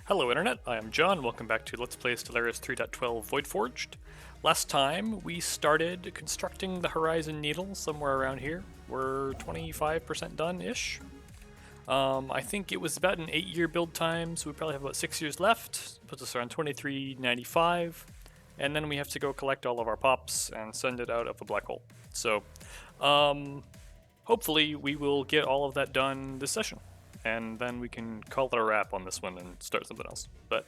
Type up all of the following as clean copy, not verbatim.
Hello Internet, I am John, welcome back to Let's Play Stellaris 3.12 Voidforged. Last time we started constructing the Horizon Needle somewhere around here. We're 25% done-ish. I think it was about an 8-year build time, so we probably have about 6 years left. Puts us around 2395. And then we have to go collect all of our pops and send it out of a black hole. So, hopefully we will get all of that done this session. And then we can call it a wrap on this one and start something else. But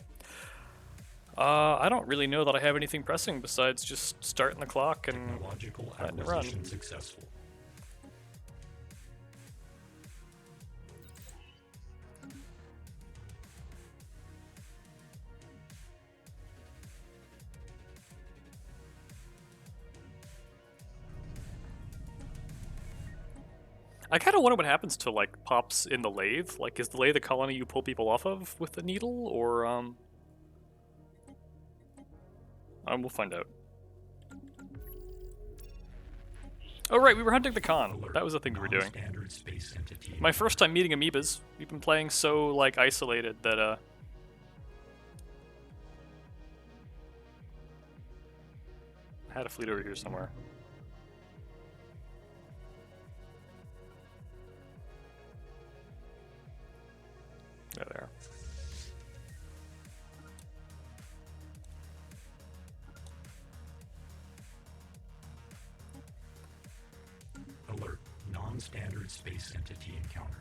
I don't really know that I have anything pressing besides just starting the clock and letting it run. Successful. I kind of wonder what happens to, like, pops in the lathe. Like, is the lathe a colony you pull people off of with the needle, or, we'll find out. Oh, right, we were hunting the con. That was the thing we were doing. My first time meeting amoebas. We've been playing so, like, isolated that, I had a fleet over here somewhere. There they are. Alert. Non-standard space entity encountered.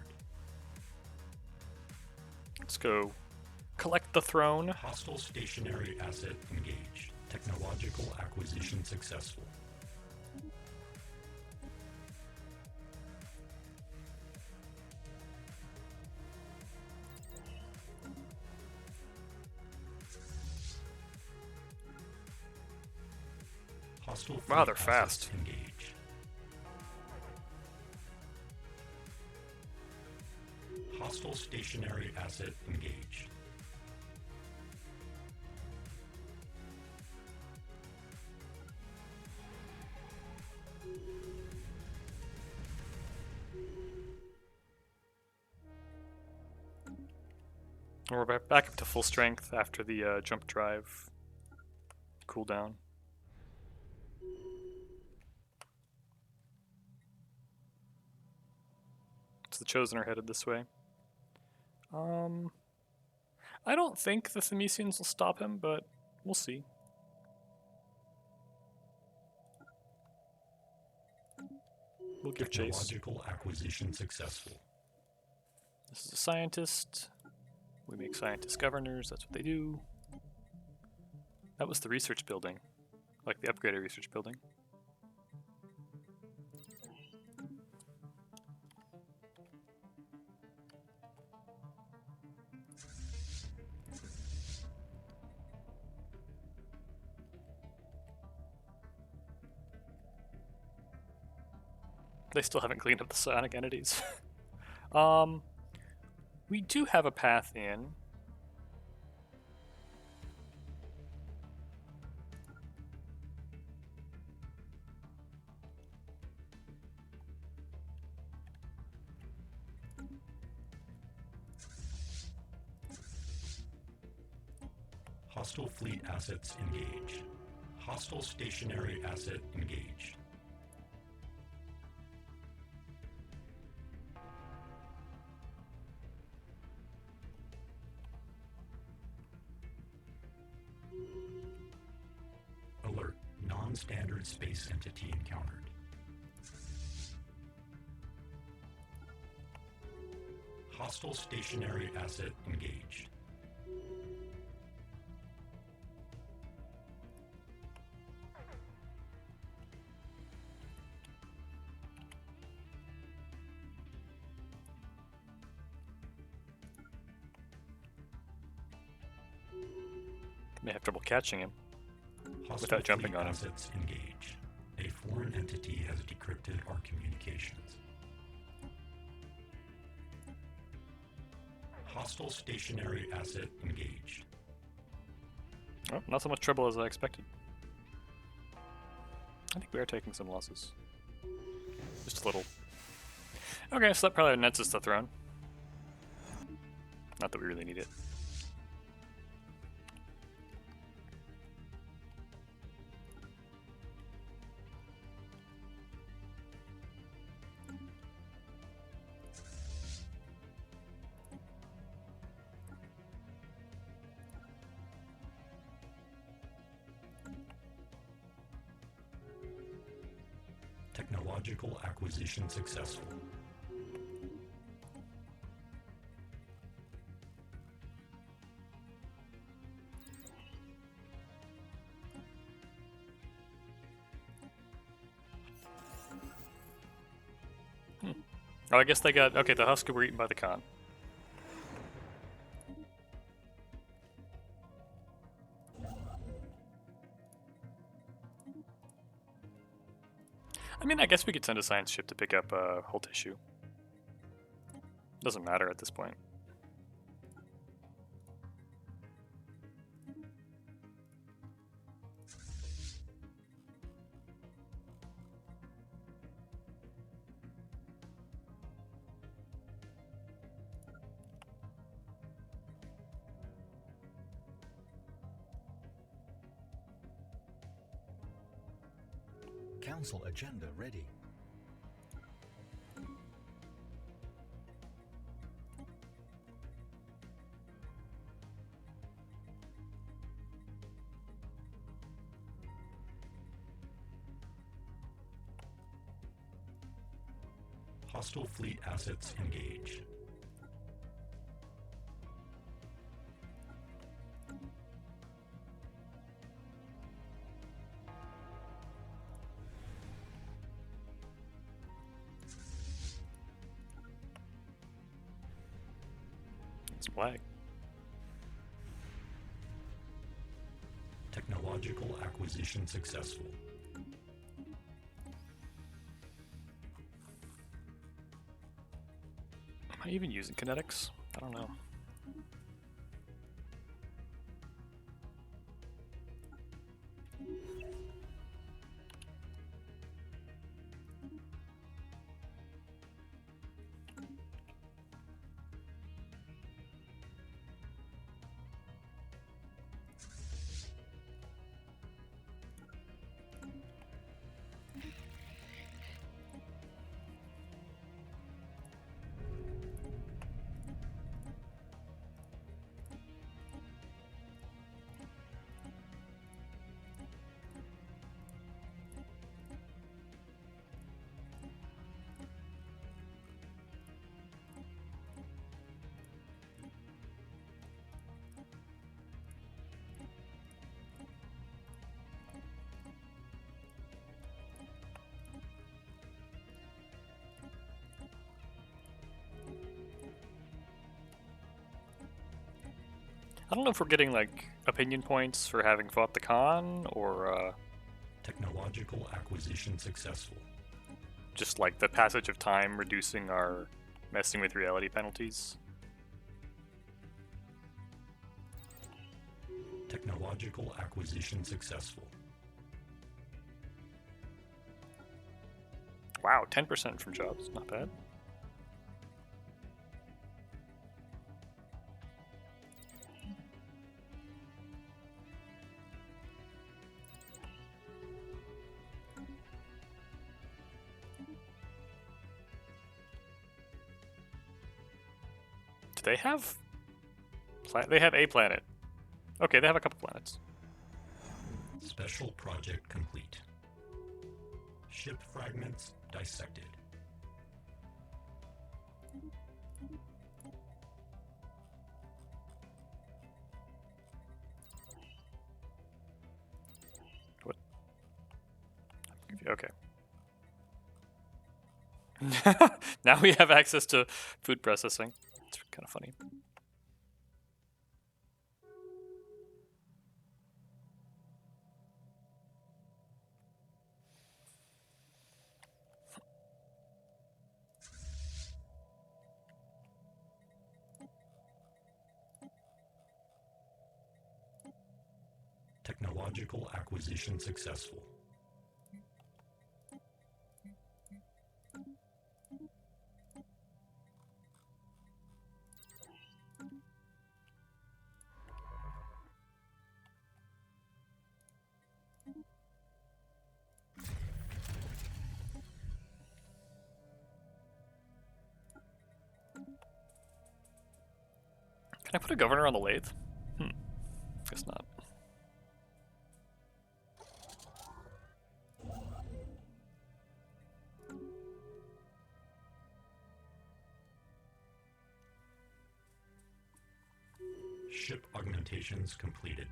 Let's go collect the throne. Hostile stationary asset engaged. Technological acquisition successful. Hostile Wow, they're fleet fast. assets engaged. Hostile stationary asset engaged. And we're back up to full strength after the jump drive cooldown. So the Chosen are headed this way. I don't think the Themesians will stop him, but we'll see. We'll give chase. Technological acquisition successful. This is a scientist. We make scientist governors, that's what they do. That was the research building. Like the upgraded research building. They still haven't cleaned up the psionic entities. We do have a path in. Hostile fleet assets engaged. Hostile stationary asset engaged. Alert. Non-standard space entity encountered. Hostile stationary asset engaged. May have trouble catching him. Hostile Without jumping fleet on him. assets engaged. A foreign entity has decrypted our communications. Hostile stationary asset engaged. Oh, not so much trouble as I expected. I think we are taking some losses. Just a little. Okay, so that probably nets us the throne. Not that we really need it. Technological acquisition successful. Oh, I guess they got... Okay, the Husky were eaten by the Khan. I mean, I guess we could send a science ship to pick up whole tissue. Doesn't matter at this point. Council agenda ready. Hostile fleet assets engaged. It's lag. Technological acquisition successful. Am I even using kinetics? I don't know. I don't know if we're getting, like, opinion points for having fought the Khan, or, Technological acquisition successful. just, like, the passage of time reducing our messing with reality penalties. Technological acquisition successful. Wow, 10% from jobs, not bad. Do they have... They have a planet. Okay, they have a couple planets. Special project complete. Ship fragments dissected. What? Okay. Now we have access to food processing. It's kind of funny. Technological acquisition successful. Can I put a governor on the lathe? Guess not. Ship augmentations completed.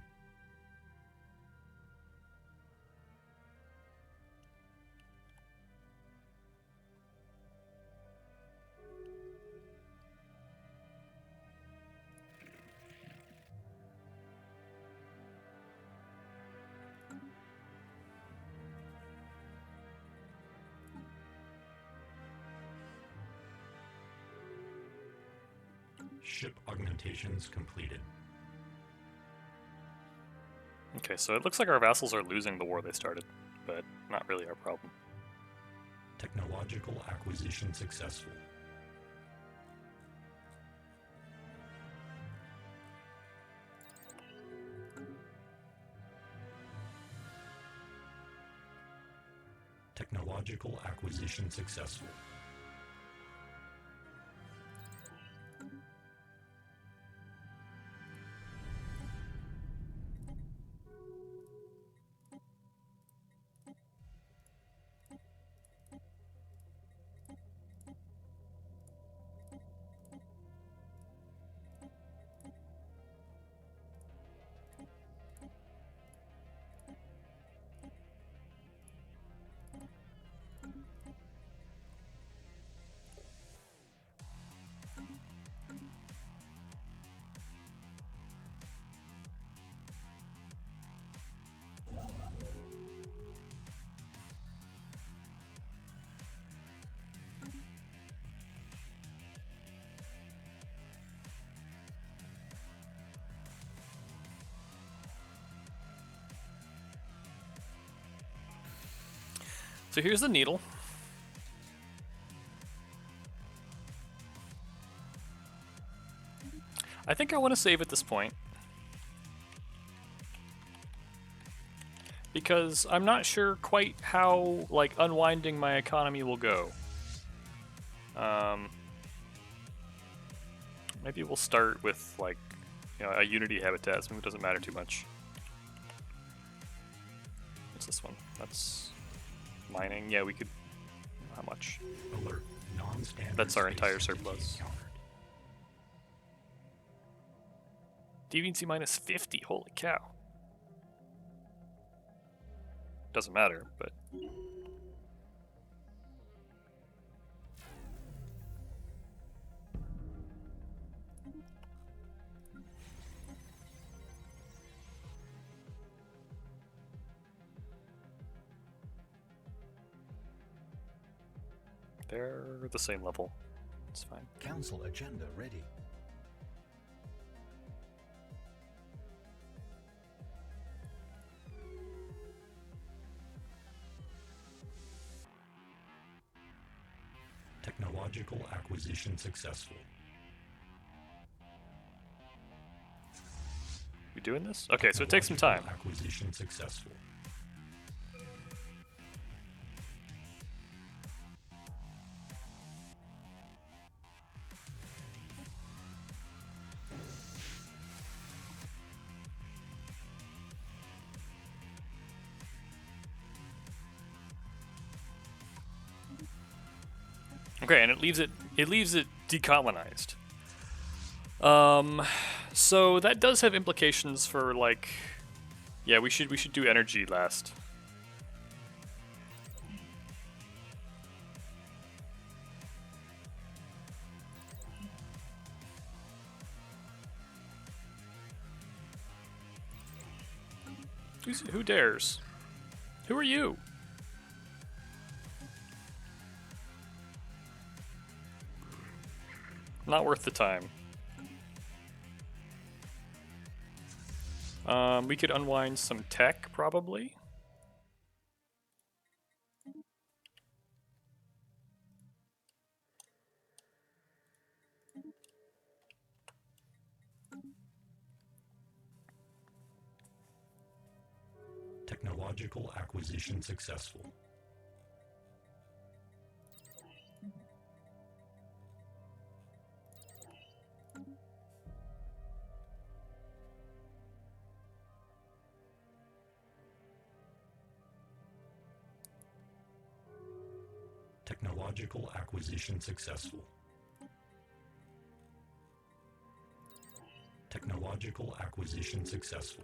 Ship augmentations completed. Okay, so it looks like our vassals are losing the war they started, but not really our problem. Technological acquisition successful. Technological acquisition successful. So here's the needle. I think I want to save at this point, because I'm not sure quite how, like, unwinding my economy will go. Maybe we'll start with, like, you know, a Unity habitat, so it doesn't matter too much. What's this one? That's mining. Yeah, we could. How much? Alert. Non-standard That's our space entire entity surplus. encountered. Deviancy minus 50. Holy cow. Doesn't matter, but. They're the same level. It's fine. Council agenda ready. Technological acquisition successful. We doing this? Okay, so it takes some time. Technological acquisition successful. Okay, and it leaves it decolonized. So that does have implications for, like, yeah, we should do energy last. Who dares? Who are you? Not worth the time. We could unwind some tech, probably. Technological acquisition successful. Technological acquisition successful. Technological acquisition successful.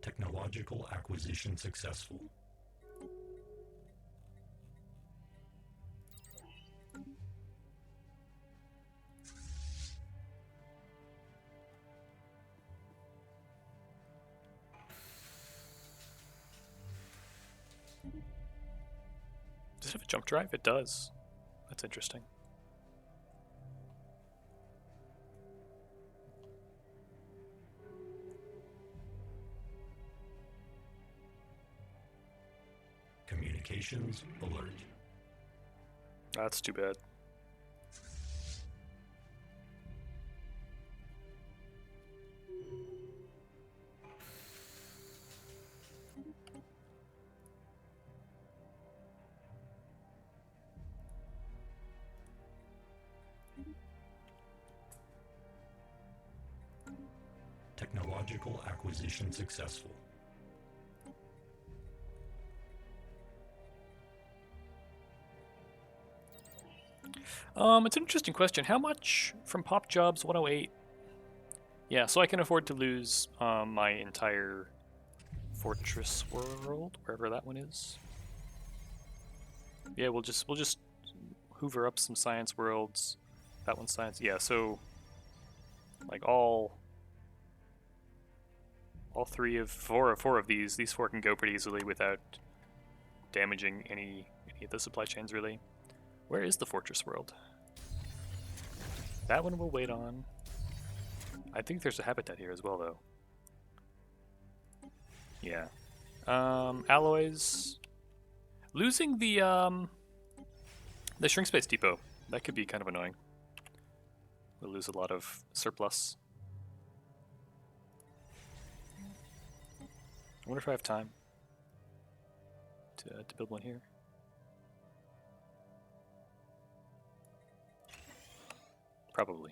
Technological acquisition successful. Does it have a jump drive? It does. That's interesting. Communications alert. That's too bad. Technological acquisition successful. It's an interesting question. How much from Pop Jobs 108? Yeah, so I can afford to lose my entire fortress world, wherever that one is. Yeah, we'll just hoover up some science worlds. That one's science. Yeah, so like all four of these four can go pretty easily without damaging any of the supply chains really. Where is the fortress world? That one we'll wait on. I think there's a habitat here as well though. Yeah. Alloys. Losing the shrink space depot. That could be kind of annoying. We'll lose a lot of surplus. I wonder if I have time to build one here. Probably.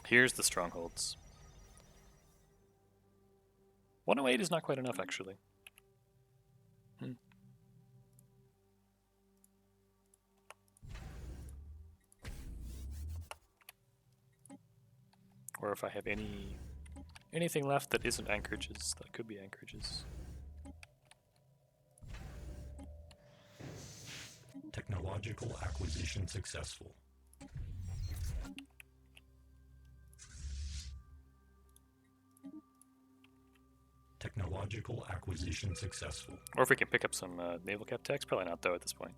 Here's the strongholds. 108 is not quite enough, actually. Or if I have anything left that isn't anchorages, that could be anchorages. Technological acquisition successful. Technological acquisition successful. Or if we can pick up some naval cap techs, probably not though at this point.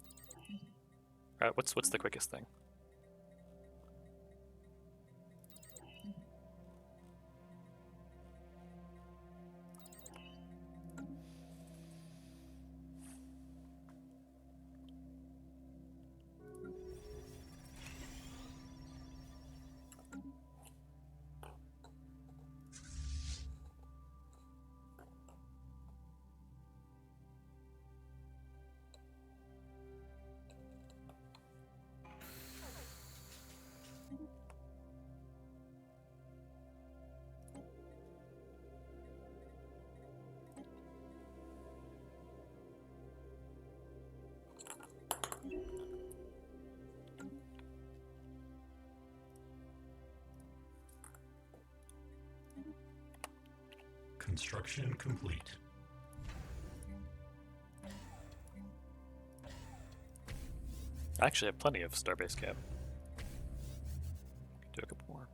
Alright, what's the quickest thing? Construction complete. I actually have plenty of starbase cap. Do a couple more.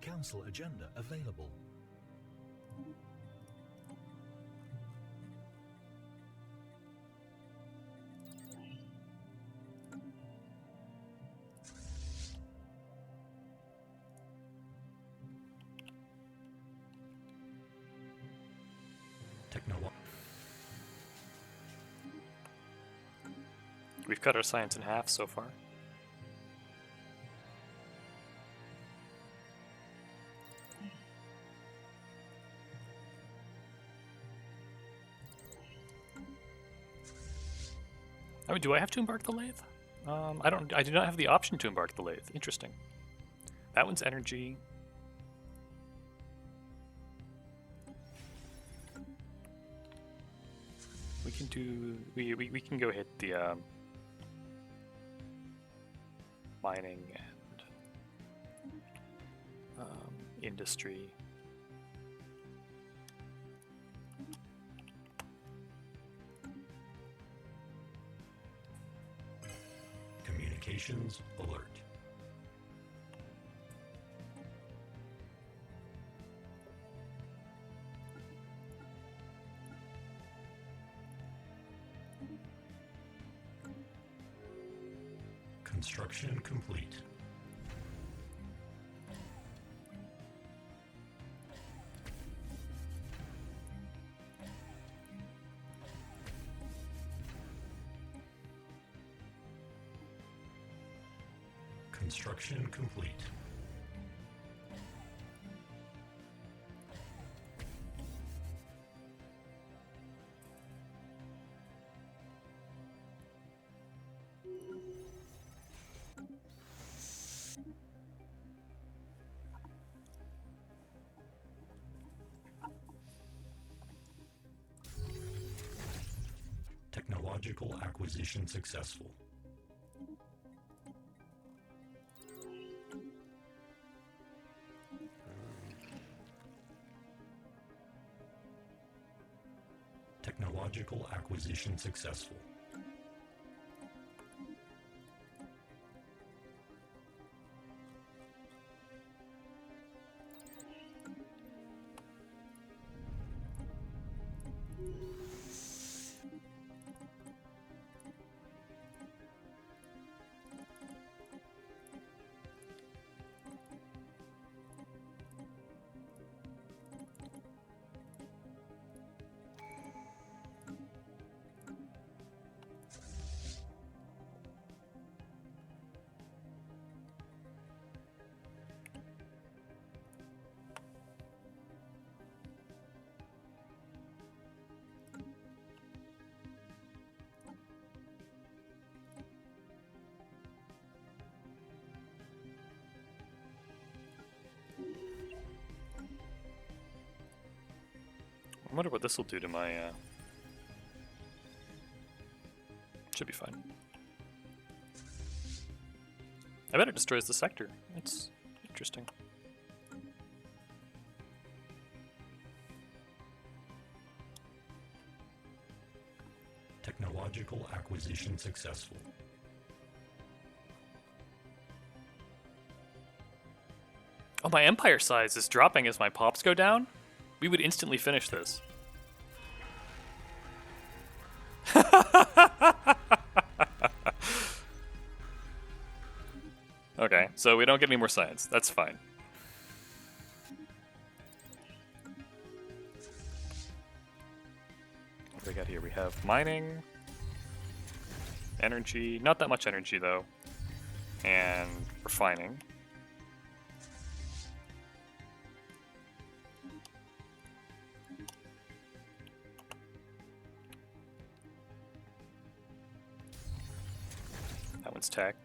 Council agenda available. We've cut our science in half so far. I mean, do I have to embark the lathe? I do not have the option to embark the lathe. Interesting. That one's energy. We can do. We can go hit the mining and industry. Communications alert. Construction complete. Construction complete. Technological acquisition successful. Technological acquisition successful. I wonder what this will do to my. Should be fine. I bet it destroys the sector. That's interesting. Technological acquisition successful. Oh, my empire size is dropping as my pops go down? We would instantly finish this. Okay, so we don't get any more science. That's fine. What do we got here? We have mining, energy, not that much energy though, and refining. That one's tech.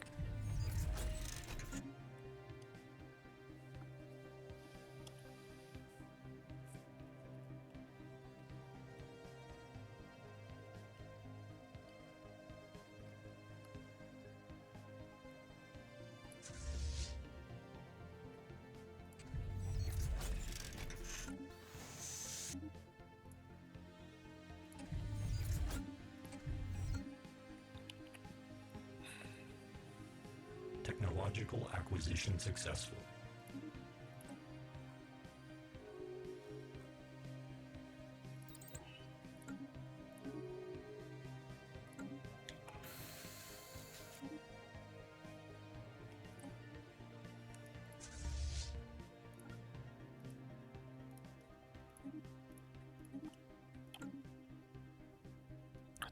Technological acquisition successful.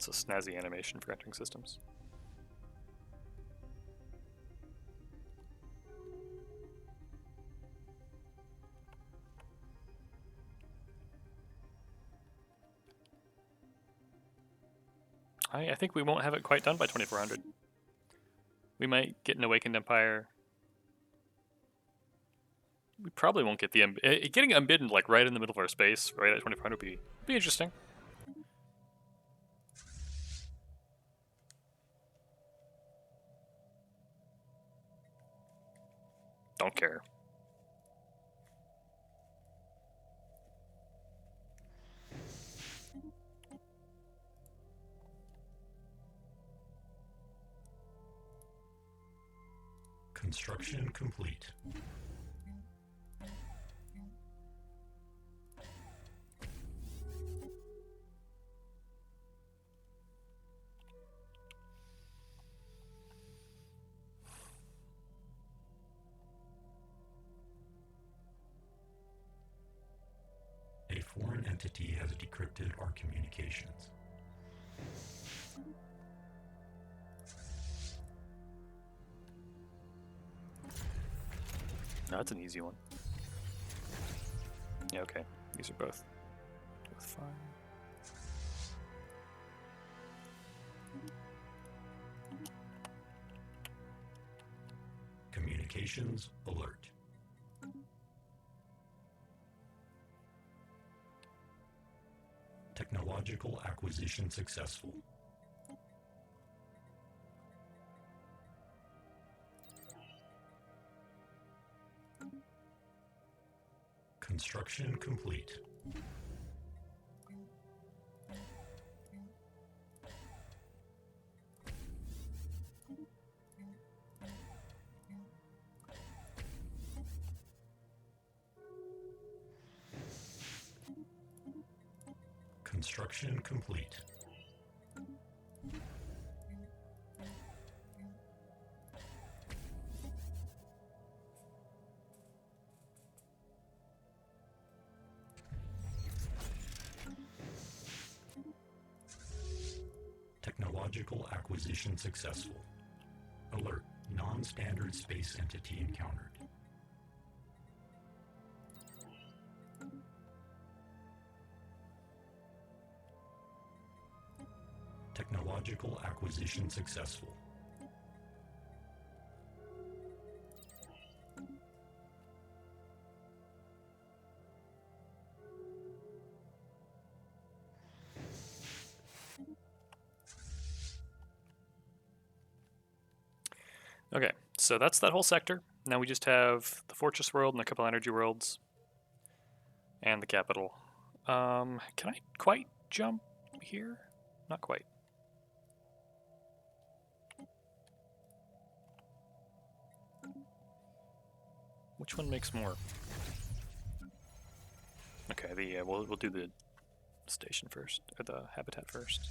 That's a snazzy animation for entering systems. I think we won't have it quite done by 2400. We might get an Awakened Empire. We probably won't get the getting unbidden like right in the middle of our space, right at 2400 would be interesting. Don't care. Construction complete. A foreign entity has decrypted our communications. No, that's an easy one. Yeah, okay. These are both fine. Communications alert. Technological acquisition successful. Construction complete. Construction complete. Technological acquisition successful. Alert. Non-standard space entity encountered. Technological acquisition successful. Okay, so that's that whole sector. Now we just have the Fortress world and a couple energy worlds. And the capital. Can I quite jump here? Not quite. Which one makes more? Okay, we'll do the station first, or the habitat first.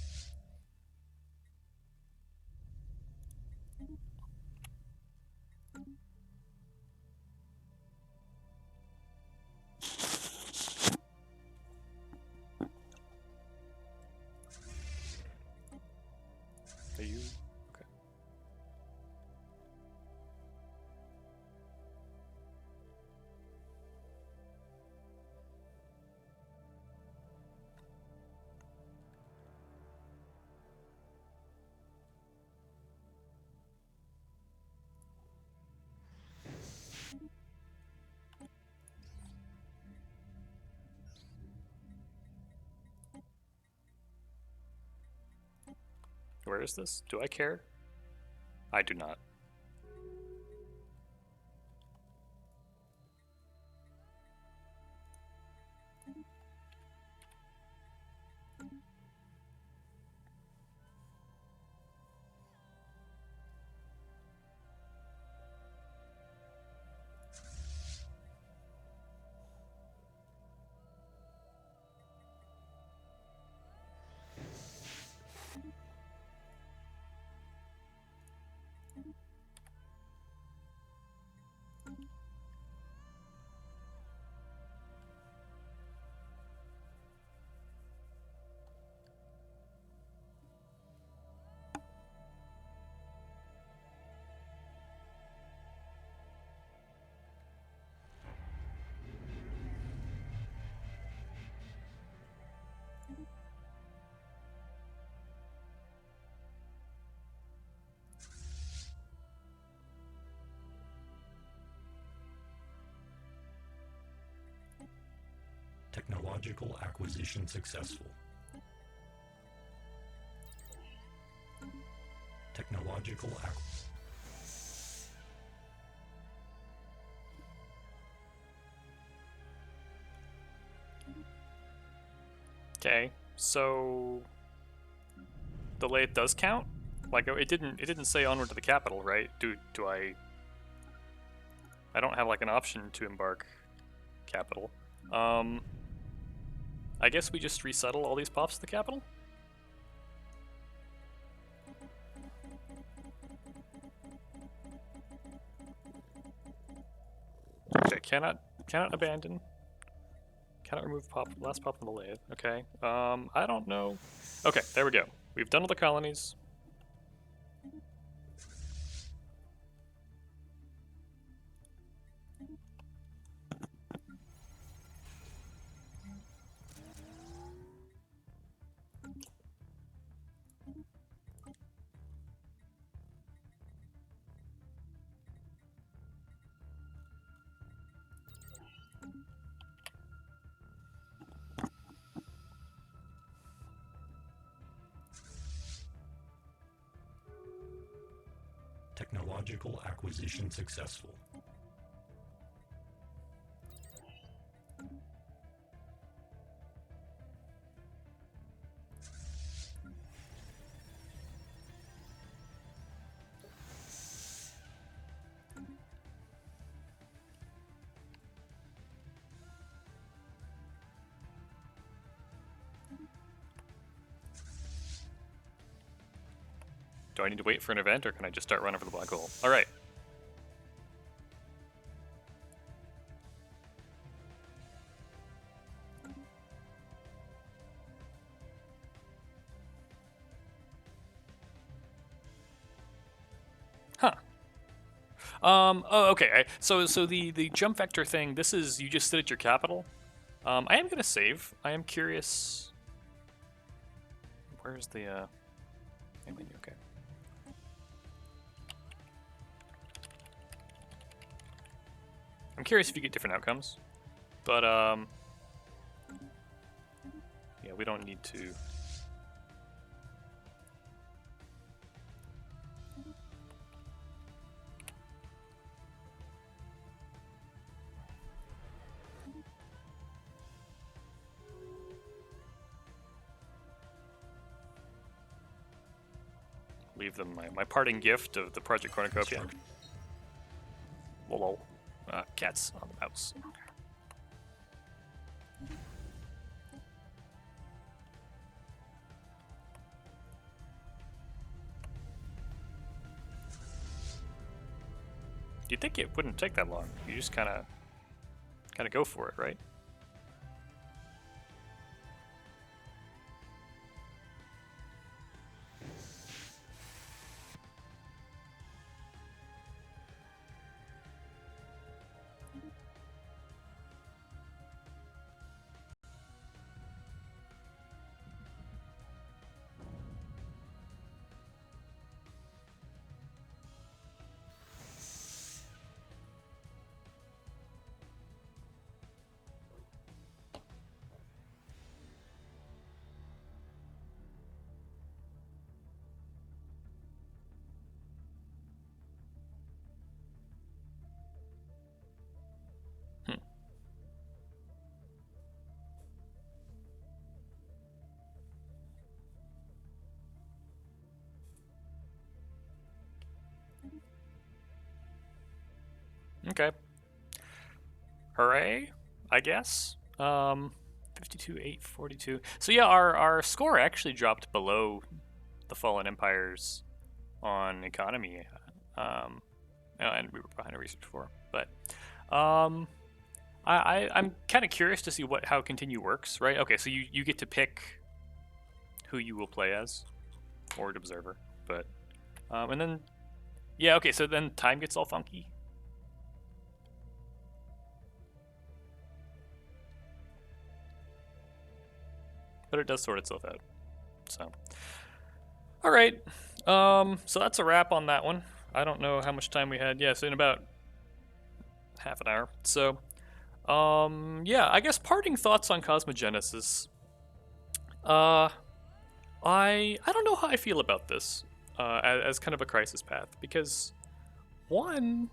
Are you okay? Where is this? Do I care? I do not. Technological acquisition successful. Technological acquisition. Okay, so the lathe does count? Like it didn't say onward to the capital, right? Do I don't have like an option to embark capital. I guess we just resettle all these pops to the capital? Okay, cannot abandon. Cannot remove last pop from the lathe. Okay. I don't know. Okay, there we go. We've done all the colonies. Technological acquisition successful. Do I need to wait for an event, or can I just start running for the black hole? All right. Huh. Oh, okay. So the jump vector thing. This is you just sit at your capital. I am gonna save. I am curious. Where's the menu? Okay. I'm curious if you get different outcomes, but yeah, we don't need to. Leave them my parting gift of the Project Cornucopia. Lol. Cats on the mouse. You'd think it wouldn't take that long. You just kind of go for it, right? Okay. Hooray, I guess. 52, 8, 42. So yeah, our score actually dropped below the Fallen Empires on economy. And we were behind a research for. But I'm kind of curious to see how continue works, right? Okay, so you get to pick who you will play as, Horde Observer. But and then yeah, okay, so then time gets all funky. But it does sort itself out. So, all right. So that's a wrap on that one. I don't know how much time we had. Yeah, so in about half an hour. So, Yeah, I guess parting thoughts on Cosmogenesis. Uh, I don't know how I feel about this as kind of a crisis path because one,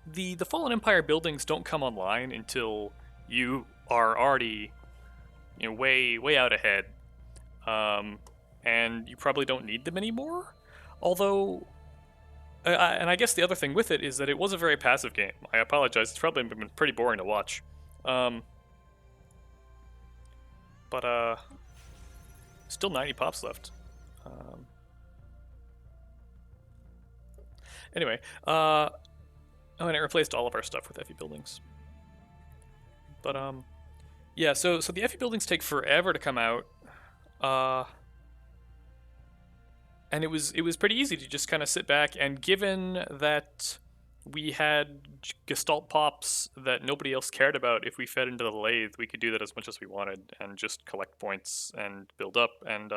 the Fallen Empire buildings don't come online until you are already way out ahead, um, and you probably don't need them anymore. Although, and I guess the other thing with it is that it was a very passive game. I apologize; it's probably been pretty boring to watch. Um, but still 90 pops left. Um, anyway, oh, and it replaced all of our stuff with Effie buildings. But yeah. So the Effie buildings take forever to come out. Uh, and it was pretty easy to just kind of sit back, and given that we had gestalt pops that nobody else cared about, if we fed into the lathe we could do that as much as we wanted and just collect points and build up. And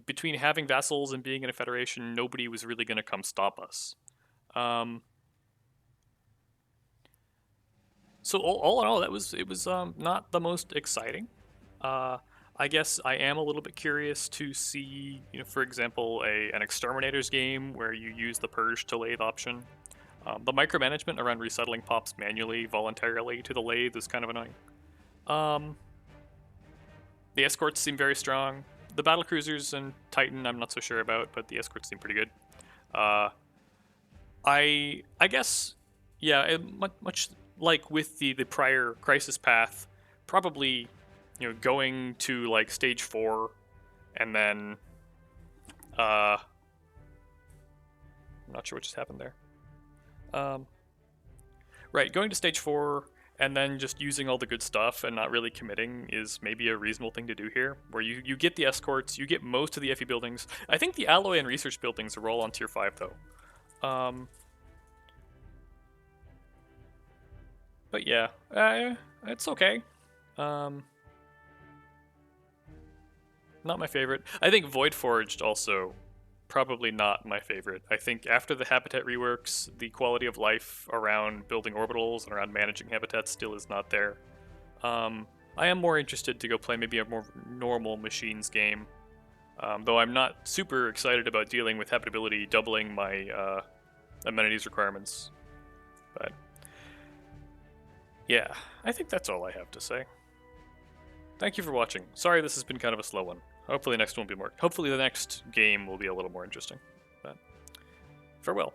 between having vassals and being in a federation, nobody was really going to come stop us. um, so all in all, it was not the most exciting. uh, I guess I am a little bit curious to see, for example, an exterminators game where you use the purge to lathe option. The micromanagement around resettling pops manually, voluntarily to the lathe is kind of annoying. Um, the escorts seem very strong. The battle cruisers and Titan, I'm not so sure about, but the escorts seem pretty good. Uh, I guess, yeah, much like with the prior crisis path, probably going to like stage 4, and then I'm not sure what just happened there. Right, going to stage 4 and then just using all the good stuff and not really committing is maybe a reasonable thing to do here, where you get the escorts, you get most of the FE buildings. I think the alloy and research buildings are all on tier 5 though. But yeah, it's okay. Not my favorite. I think Voidforged also probably not my favorite. I think after the habitat reworks, the quality of life around building orbitals and around managing habitats still is not there. I am more interested to go play maybe a more normal machines game, though I'm not super excited about dealing with habitability doubling my amenities requirements. But yeah, I think that's all I have to say. Thank you for watching. Sorry this has been kind of a slow one. Hopefully the next one will be more. Hopefully the next game will be a little more interesting. But farewell.